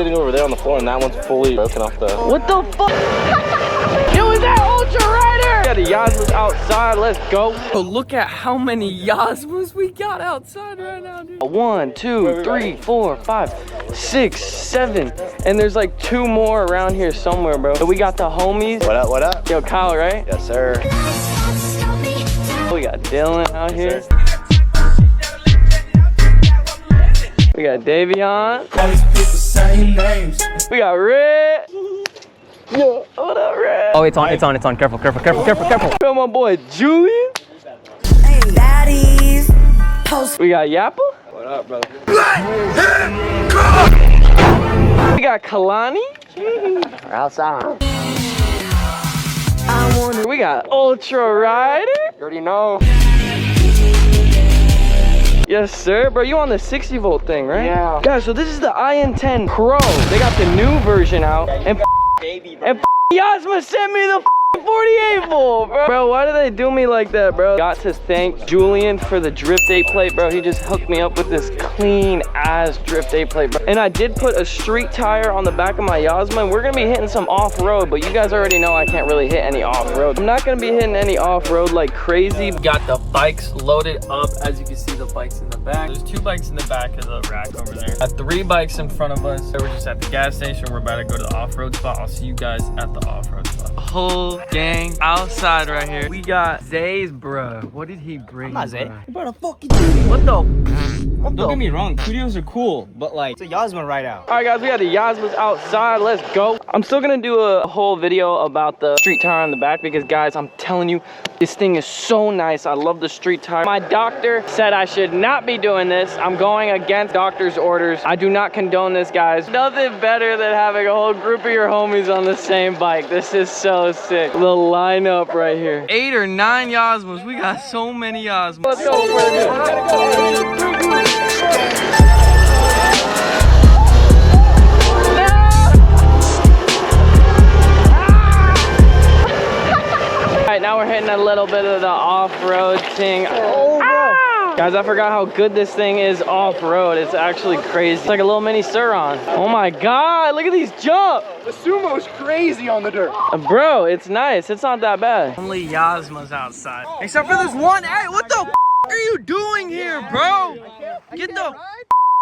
sitting over there on the floor, and that one's fully broken off the... What the fuck? Yo, is that Ultra Rider? Got the YOZMAs outside, let's go. Oh, look at how many YOZMAs we got outside right now, dude. 1, 2, 3, 4, 5, 6, 7. And there's like 2 more around here somewhere, bro. So we got the homies. What up, what up? Yo, Kyle, right? Yes, sir. We got Dylan out here. We got Davion. We got Red. Yo, what up, Red? Oh, it's on. Careful. Got my boy Julian. We got Yappa. What up, brother? We got Kalani. We're outside. We got Ultra Rider. You already know. Yes, sir. Bro, you on the 60 volt thing, right? Yeah. Guys, so this is the IN10 Pro. They got the new version out. And YOZMA sent me the 48 volt, bro. Bro, why do they do me like that, bro? Got to thank Julian for the Drift 8 plate, bro. He just hooked me up with this clean ass Drift 8 plate, bro. And I did put a street tire on the back of my YOZMA, and we're gonna be hitting some off-road, but you guys already know I can't really hit any off-road. I'm not gonna be hitting any off-road like crazy. Got the bikes loaded up. As you can see, the bikes in the back. There's 2 bikes in the back of the rack over there. Got 3 bikes in front of us. So we're just at the gas station. We're about to go to the off-road spot. I'll see you guys at the off-road spot. Whole gang outside right here. We got Zay's, bro. What did he bring? I'm not Zay. Bro? You brought a fucking Tudio. What the? Don't get me wrong, Tudios are cool, but like, it's a YOZMA rideout. All right, guys, we got the YOZMAs outside. Let's go. I'm still gonna do a whole video about the street tire on the back because, guys, I'm telling you, this thing is so nice. I love the street tire. My doctor said I should not be doing this. I'm going against doctor's orders. I do not condone this, guys. Nothing better than having a whole group of your homies on the same bike. This is so sick. The lineup right here. 8 or 9 YOZMAs. We got so many YOZMAs. Let's go. Alright, now we're hitting a little bit of the off-road thing. Oh, bro. Guys, I forgot how good this thing is off-road. It's actually crazy. It's like a little mini Suron. Oh my god, look at these jumps. The Sumo's crazy on the dirt. Bro, it's nice. It's not that bad. Only YOZMA's outside. Except for this one. Hey, what the are you doing here, bro? Get the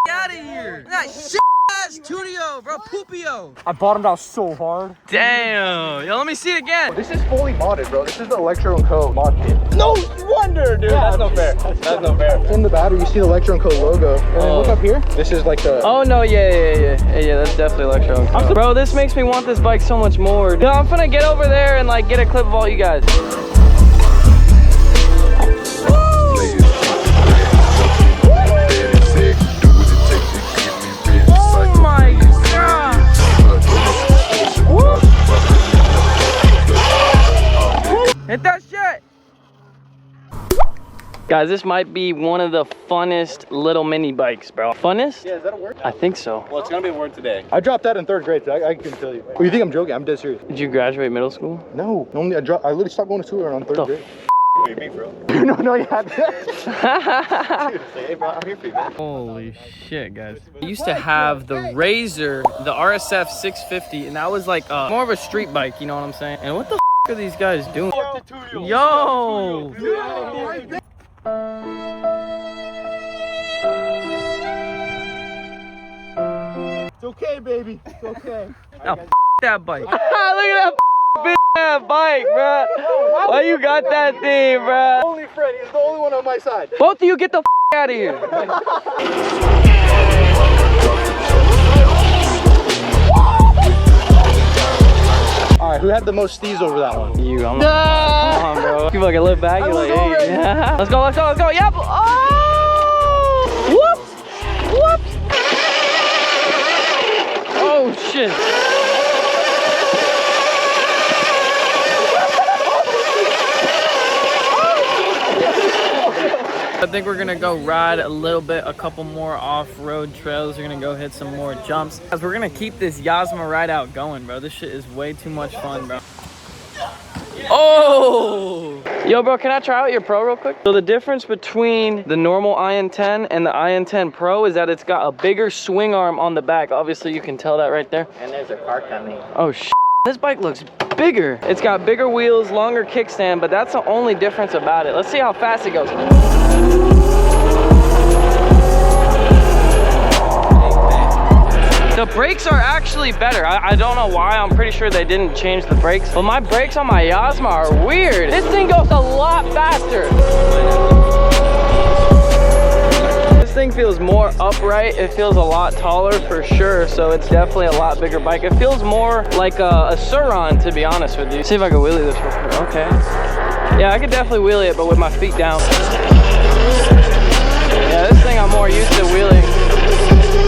out of here. That shit ass Tudio, bro. Poopio. I bottomed out so hard. Damn. Yo, let me see it again. This is fully modded, bro. This is the Electro & Co. mod kit. No wonder, dude. Yeah, that's no fair. That's no fair. In the battery, you see the Electro & Co. logo. And then look up here. This is like the... Oh, no, yeah, that's definitely Electro & Co. Bro, this makes me want this bike so much more. Yo, I'm gonna get over there and like get a clip of all you guys. Hit that shit! Guys, this might be one of the funnest little mini bikes, bro. Funnest? Yeah, is that a word? I think so. Well, it's gonna be a word today. I dropped that in 3rd grade, so I can tell you. Oh, you think I'm joking? I'm dead serious. Did you graduate middle school? No, only I literally stopped going to school around 3rd grade. Wait, me, bro? no, you had that. Hey, bro, I'm here for you, man. Holy shit, guys. I used to have the Razor, the RSF 650, and that was like more of a street bike, you know what I'm saying? And what the are these guys doing? Yo! It's okay, baby. It's okay. Now, that bike. Look at that bitch ass bike, bro. Why you got that thing, bro? Only friend. He's the only one on my side. Both of you get the out of here. All right, who had the most steez over that one? You, I'm not. Come on, bro. You fucking look back, you're like, hey. Let's go. Yep. Oh! Whoops! Oh, shit. I think we're gonna go ride a little bit, a couple more off-road trails. We're gonna go hit some more jumps. We're gonna keep this YOZMA ride out going, bro. This shit is way too much fun, bro. Oh! Yo, bro, can I try out your Pro real quick? So the difference between the normal IN10 and the IN10 Pro is that it's got a bigger swing arm on the back. Obviously, you can tell that right there. And there's a car coming. Oh, sh**. This bike looks bigger. It's got bigger wheels, longer kickstand, but that's the only difference about it. Let's see how fast it goes. The brakes are actually better. I don't know why. I'm pretty sure they didn't change the brakes, but my brakes on my YOZMA are weird. This thing goes a lot faster. This thing feels more upright. It feels a lot taller for sure, so it's definitely a lot bigger bike. It feels more like a Suron, to be honest with you. See if I can wheelie this real quick. Okay. Yeah, I could definitely wheelie it, but with my feet down. Yeah, this thing I'm more used to wheeling.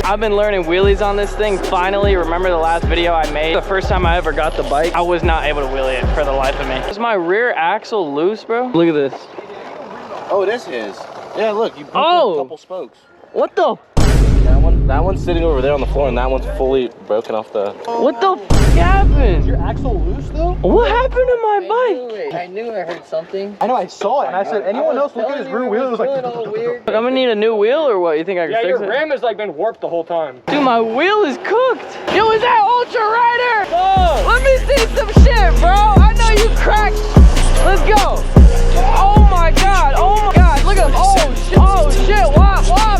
I've been learning wheelies on this thing. Finally, remember the last video I made? The first time I ever got the bike, I was not able to wheelie it for the life of me. Is my rear axle loose, bro? Look at this. Oh, it is his. Yeah, look, you broke a couple spokes. What the? That one's sitting over there on the floor, and that one's fully broken off the... What the f happened? Is your axle loose, though? What happened to my bike? I knew I heard something. I know, I saw it, and I said, anyone else look at his rear wheel? It was like... Look, I'm gonna need a new wheel or what? You think I can fix it? Yeah, your rim has like been warped the whole time. Dude, my wheel is cooked. Yo, is that Ultra Rider? Oh. Let me see some shit, bro. I know you cracked. Let's go. Oh my God. Oh my God. Look at him. Oh shit. Wop, wop.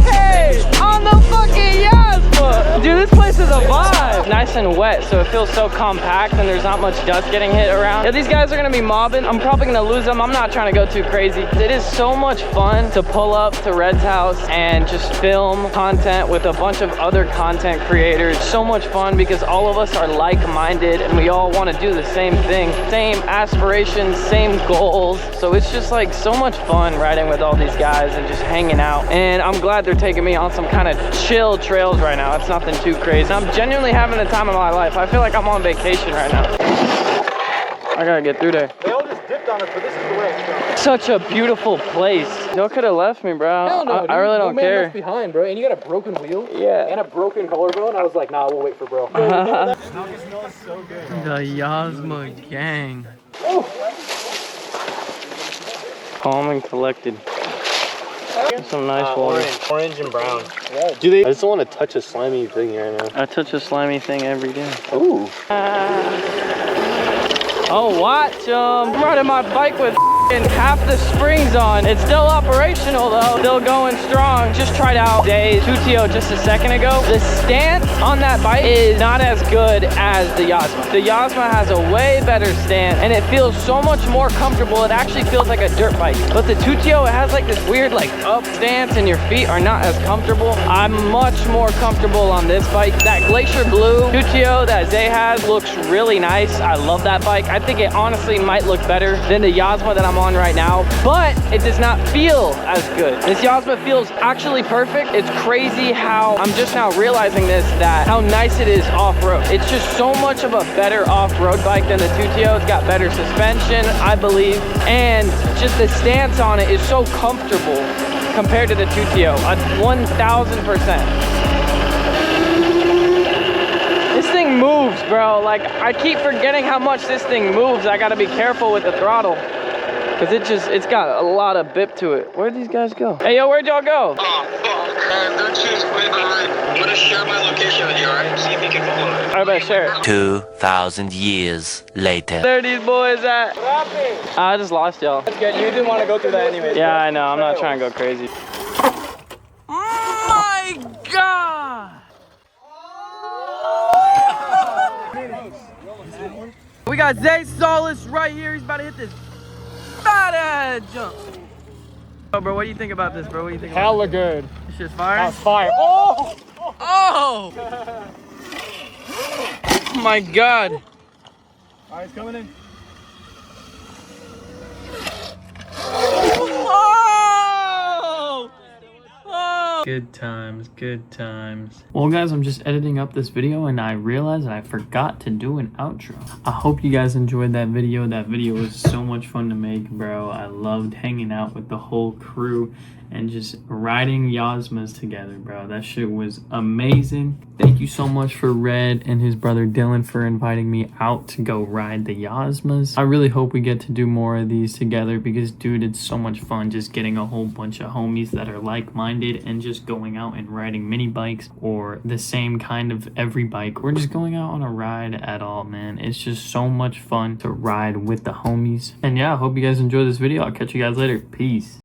Hey. On the fucking YOZMA. Dude, this place is a vibe. Nice and wet, so it feels so compact and there's not much dust getting hit around. Yeah, these guys are gonna be mobbing. I'm probably gonna lose them. I'm not trying to go too crazy. It is so much fun to pull up to Red's house and just film content with a bunch of other content creators. So much fun because all of us are like-minded and we all want to do the same thing. Same aspirations, same goals. So it's just like so much fun riding with all these guys and just hanging out. And I'm glad they're taking me on some kind of chill trails right now. It's nothing too crazy. I'm genuinely having the time of my life. I feel like I'm on vacation right now. I gotta get through there. They all just dipped on us, but this is the way it's going. Such a beautiful place. Y'all could have left me, bro. Hell no, I really don't care. Left behind, bro. And you got a broken wheel. Yeah. And a broken collarbone. I was like, nah, we'll wait for bro. The YOZMA gang. Calm and collected. Some nice water. Orange and brown. Yeah. Do they? I just don't want to touch a slimy thing right now. I touch a slimy thing every day. Ooh. Oh, watch I'm riding my bike with half the springs on. It's still operational though, still going strong. Just tried out a 2TO just a second ago. The stance on that bike is not as good as the YOZMA. The YOZMA has a way better stance and it feels so much more comfortable. It actually feels like a dirt bike. But the 2TO, it has like this weird like up stance and your feet are not as comfortable. I'm much more comfortable on this bike. That Glacier Blue 2TO that Zay has looks really nice. I love that bike. I think it honestly might look better than the YOZMA that I'm on right now, but it does not feel as good. This YOZMA feels actually perfect. It's crazy how I'm just now realizing this, that how nice it is off-road. It's just so much of a better off-road bike than the 2TO. It's got better suspension, I believe, and just the stance on it is so comfortable compared to the 2TO, 1000%. This thing moves, bro. Like, I keep forgetting how much this thing moves. I gotta be careful with the throttle. Cause it's got a lot of bip to it. Where'd these guys go? Hey, yo, where'd y'all go? Oh, fuck. They're just waiting behind. I'm gonna share my location with you, alright? See if you can follow it. I better share it. 2,000 years later. There these boys at? I just lost y'all. That's good. You didn't want to go through that anyway. Yeah, I know. I'm not trying to go crazy. Oh my God! We got Zay Solis right here. He's about to hit this bad jump. Oh, bro, what do you think about this, bro? What do you think? Hella good. This shit's fire? That's fire. Oh! Oh! Oh my God. All right, it's coming in. Oh! Oh! Good times, good times. Well, guys, I'm just editing up this video and I realized that I forgot to do an outro. I hope you guys enjoyed that video. That video was so much fun to make, bro. I loved hanging out with the whole crew and just riding YOZMAs together, bro. That shit was amazing. Thank you so much for Red and his brother Dylan for inviting me out to go ride the YOZMAs. I really hope we get to do more of these together because, dude, it's so much fun just getting a whole bunch of homies that are like-minded and just going out and riding mini bikes or the same kind of every bike or just going out on a ride at all, man. It's just so much fun to ride with the homies. And yeah, I hope you guys enjoyed this video. I'll catch you guys later. Peace.